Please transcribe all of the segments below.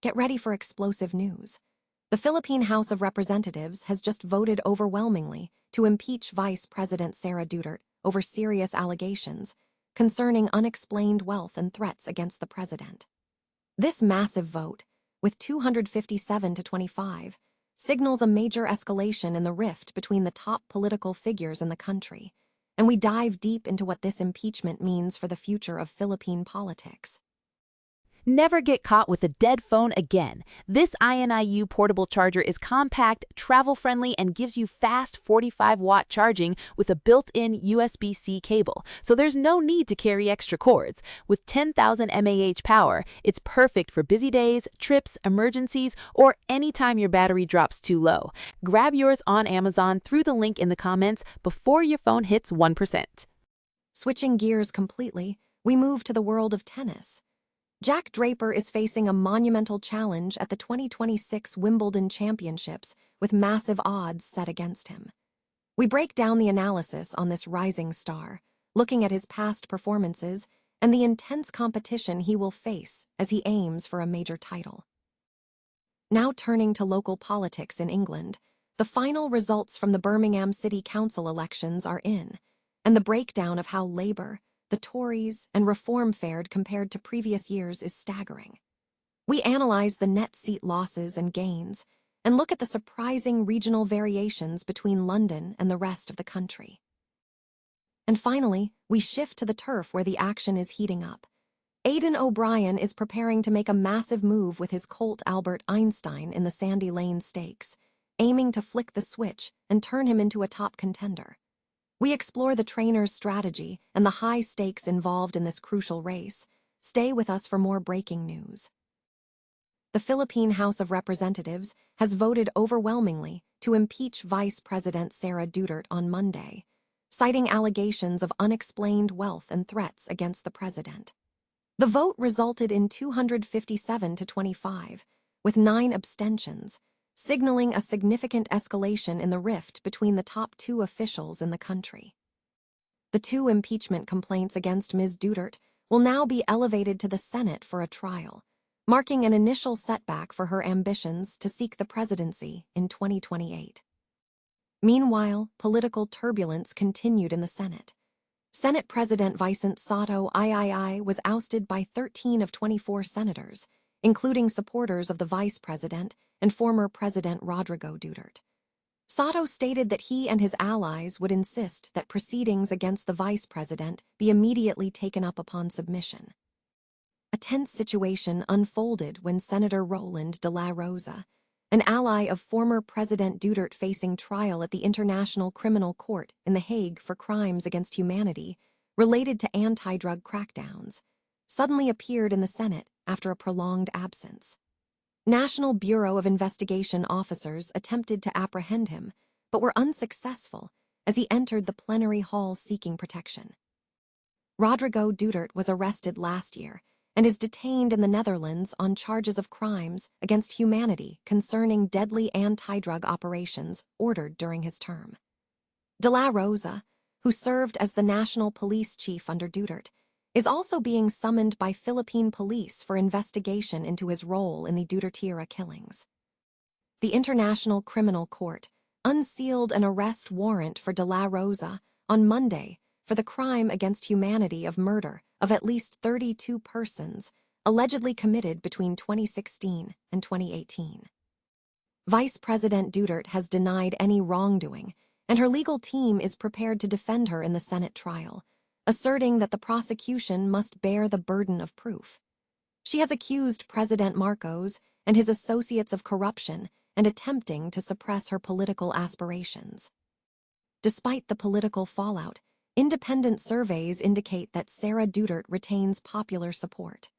Get ready for explosive news. The Philippine House of Representatives has just voted overwhelmingly to impeach Vice President Sara Duterte over serious allegations concerning unexplained wealth and threats against the president. This massive vote, with 257 to 25, signals a major escalation in the rift between the top political figures in the country, and we dive deep into what this impeachment means for the future of Philippine politics. Never get caught with a dead phone again. This INIU portable charger is compact, travel-friendly, and gives you fast 45-watt charging with a built-in USB-C cable, so there's no need to carry extra cords. With 10,000 mAh power, it's perfect for busy days, trips, emergencies, or anytime your battery drops too low. Grab yours on Amazon through the link in the comments before your phone hits 1%. Switching gears completely, we move to the world of tennis. Jack Draper is facing a monumental challenge at the 2026 Wimbledon Championships with massive odds set against him. We break down the analysis on this rising star, looking at his past performances and the intense competition he will face as he aims for a major title. Now turning to local politics in England, the final results from the Birmingham City Council elections are in, and the breakdown of how Labour, the Tories, and Reform fared compared to previous years is staggering. We analyze the net seat losses and gains, and look at the surprising regional variations between London and the rest of the country. And finally, we shift to the turf where the action is heating up. Aidan O'Brien is preparing to make a massive move with his colt Albert Einstein in the Sandy Lane Stakes, aiming to flick the switch and turn him into a top contender. We explore the trainer's strategy and the high stakes involved in this crucial race. Stay with us for more breaking news. The Philippine House of Representatives has voted overwhelmingly to impeach Vice President Sara Duterte on Monday, citing allegations of unexplained wealth and threats against the president. The vote resulted in 257 to 25, with 9 abstentions, signaling a significant escalation in the rift between the top 2 officials in the country. The 2 impeachment complaints against Ms. Duterte will now be elevated to the Senate for a trial, marking an initial setback for her ambitions to seek the presidency in 2028. Meanwhile, political turbulence continued in the Senate. Senate President Vicente Sotto III was ousted by 13 of 24 senators, including supporters of the vice president and former President Rodrigo Duterte. Sotto stated that he and his allies would insist that proceedings against the vice president be immediately taken up upon submission. A tense situation unfolded when Senator Roland de la Rosa, an ally of former President Duterte facing trial at the International Criminal Court in The Hague for crimes against humanity related to anti-drug crackdowns, suddenly appeared in the Senate after a prolonged absence. National Bureau of Investigation officers attempted to apprehend him, but were unsuccessful as he entered the plenary hall seeking protection. Rodrigo Duterte was arrested last year and is detained in the Netherlands on charges of crimes against humanity concerning deadly anti-drug operations ordered during his term. De la Rosa, who served as the national police chief under Duterte, is also being summoned by Philippine police for investigation into his role in the Duterte-era killings. The International Criminal Court unsealed an arrest warrant for de la Rosa on Monday for the crime against humanity of murder of at least 32 persons allegedly committed between 2016 and 2018. Vice President Duterte has denied any wrongdoing, and her legal team is prepared to defend her in the Senate trial, asserting that the prosecution must bear the burden of proof. She has accused President Marcos and his associates of corruption and attempting to suppress her political aspirations. Despite the political fallout, independent surveys indicate that Sara Duterte retains popular support.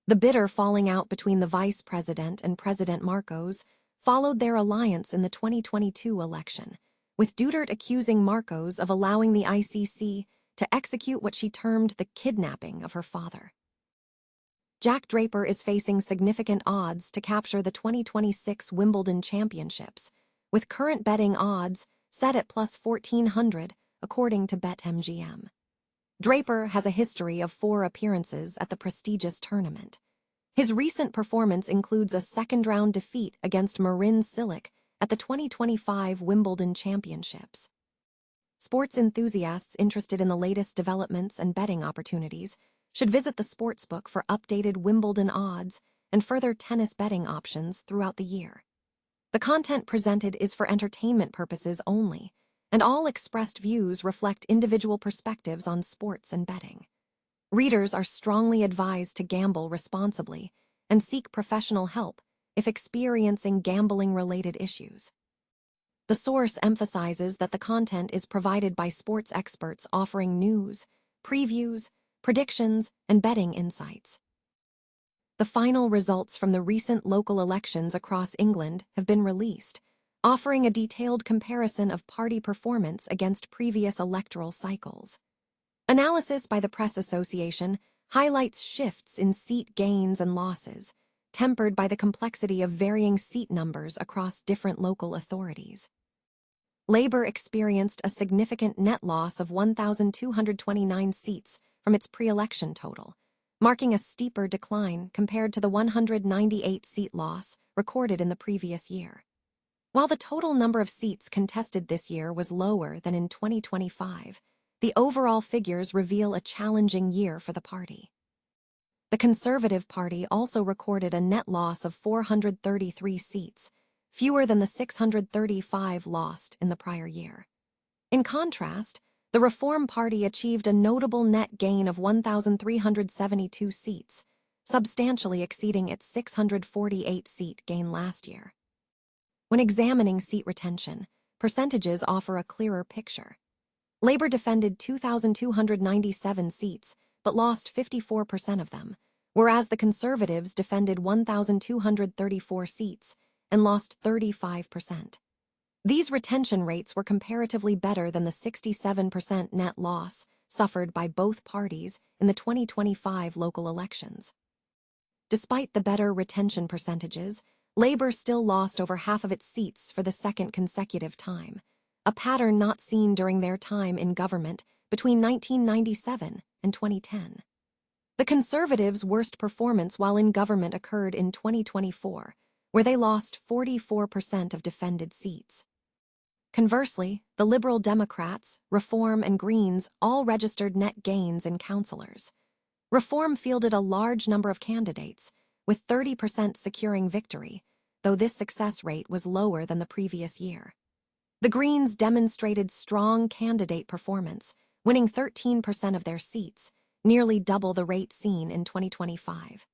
The bitter falling out between the vice president and President Marcos followed their alliance in the 2022 election, with Duterte accusing Marcos of allowing the ICC to execute what she termed the kidnapping of her father. Jack Draper is facing significant odds to capture the 2026 Wimbledon Championships, with current betting odds set at plus 1,400, according to BetMGM. Draper has a history of 4 appearances at the prestigious tournament. His recent performance includes a second-round defeat against Marin Cilic at the 2025 Wimbledon Championships. Sports enthusiasts interested in the latest developments and betting opportunities should visit the sportsbook for updated Wimbledon odds and further tennis betting options throughout the year. The content presented is for entertainment purposes only, and all expressed views reflect individual perspectives on sports and betting. Readers are strongly advised to gamble responsibly and seek professional help if experiencing gambling-related issues. The source emphasizes that the content is provided by sports experts offering news, previews, predictions, and betting insights. The final results from the recent local elections across England have been released, offering a detailed comparison of party performance against previous electoral cycles. Analysis by the Press Association highlights shifts in seat gains and losses, tempered by the complexity of varying seat numbers across different local authorities. Labour experienced a significant net loss of 1,229 seats from its pre-election total, marking a steeper decline compared to the 198-seat loss recorded in the previous year. While the total number of seats contested this year was lower than in 2025, the overall figures reveal a challenging year for the party. The Conservative Party also recorded a net loss of 433 seats, fewer than the 635 lost in the prior year. In contrast, the Reform Party achieved a notable net gain of 1,372 seats, substantially exceeding its 648-seat gain last year. When examining seat retention, percentages offer a clearer picture. Labour defended 2,297 seats, but lost 54% of them, whereas the Conservatives defended 1,234 seats and lost 35%. These retention rates were comparatively better than the 67% net loss suffered by both parties in the 2025 local elections. Despite the better retention percentages, Labour still lost over half of its seats for the second consecutive time, a pattern not seen during their time in government between 1997 and 2010. The Conservatives' worst performance while in government occurred in 2024, where they lost 44% of defended seats. Conversely, the Liberal Democrats, Reform, and Greens all registered net gains in councillors. Reform fielded a large number of candidates, with 30% securing victory, though this success rate was lower than the previous year. The Greens demonstrated strong candidate performance, winning 13% of their seats, nearly double the rate seen in 2025.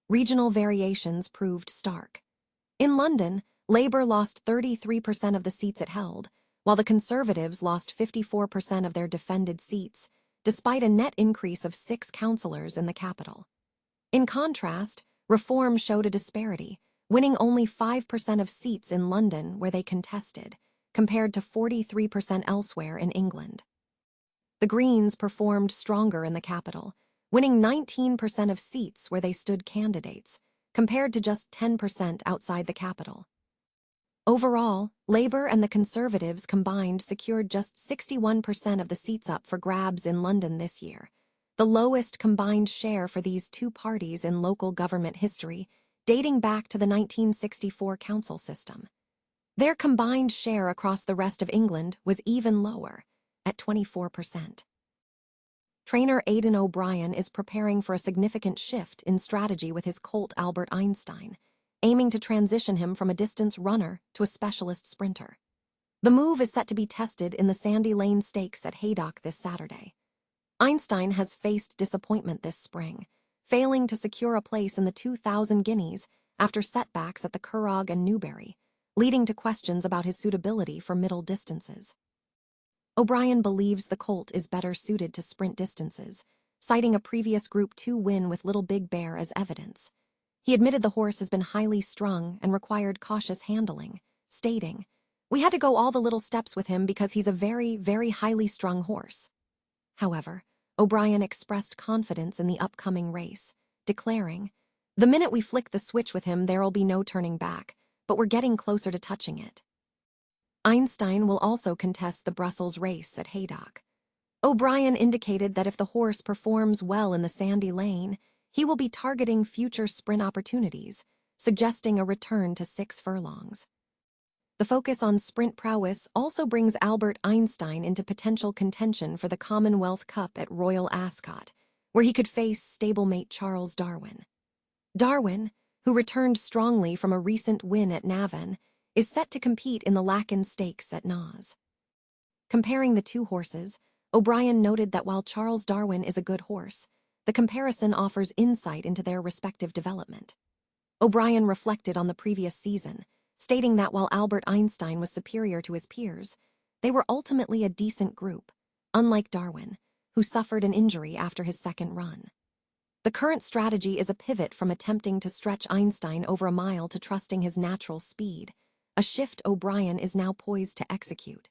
Regional variations proved stark. In London, Labour lost 33% of the seats it held, while the Conservatives lost 54% of their defended seats, despite a net increase of 6 councillors in the capital. In contrast, Reform showed a disparity, winning only 5% of seats in London where they contested, compared to 43% elsewhere in England. The Greens performed stronger in the capital, winning 19% of seats where they stood candidates, compared to just 10% outside the capital. Overall, Labour and the Conservatives combined secured just 61% of the seats up for grabs in London this year, the lowest combined share for these two parties in local government history, dating back to the 1964 council system. Their combined share across the rest of England was even lower, at 24%. Trainer Aidan O'Brien is preparing for a significant shift in strategy with his colt Albert Einstein, aiming to transition him from a distance runner to a specialist sprinter. The move is set to be tested in the Sandy Lane Stakes at Haydock this Saturday. Einstein has faced disappointment this spring, failing to secure a place in the 2,000 guineas after setbacks at the Curragh and Newbury, leading to questions about his suitability for middle distances. O'Brien believes the colt is better suited to sprint distances, citing a previous Group 2 win with Little Big Bear as evidence. He admitted the horse has been highly strung and required cautious handling, stating, "We had to go all the little steps with him because he's a very, very highly strung horse." However, O'Brien expressed confidence in the upcoming race, declaring, "The minute we flick the switch with him, there'll be no turning back, but we're getting closer to touching it." Einstein will also contest the Brussels race at Haydock. O'Brien indicated that if the horse performs well in the Sandy Lane, he will be targeting future sprint opportunities, suggesting a return to 6 furlongs. The focus on sprint prowess also brings Albert Einstein into potential contention for the Commonwealth Cup at Royal Ascot, where he could face stablemate Charles Darwin. Darwin, who returned strongly from a recent win at Navan, is set to compete in the Lacan Stakes at Nas. Comparing the two horses, O'Brien noted that while Charles Darwin is a good horse, the comparison offers insight into their respective development. O'Brien reflected on the previous season, stating that while Albert Einstein was superior to his peers, they were ultimately a decent group, unlike Darwin, who suffered an injury after his second run. The current strategy is a pivot from attempting to stretch Einstein over a mile to trusting his natural speed, a shift O'Brien is now poised to execute.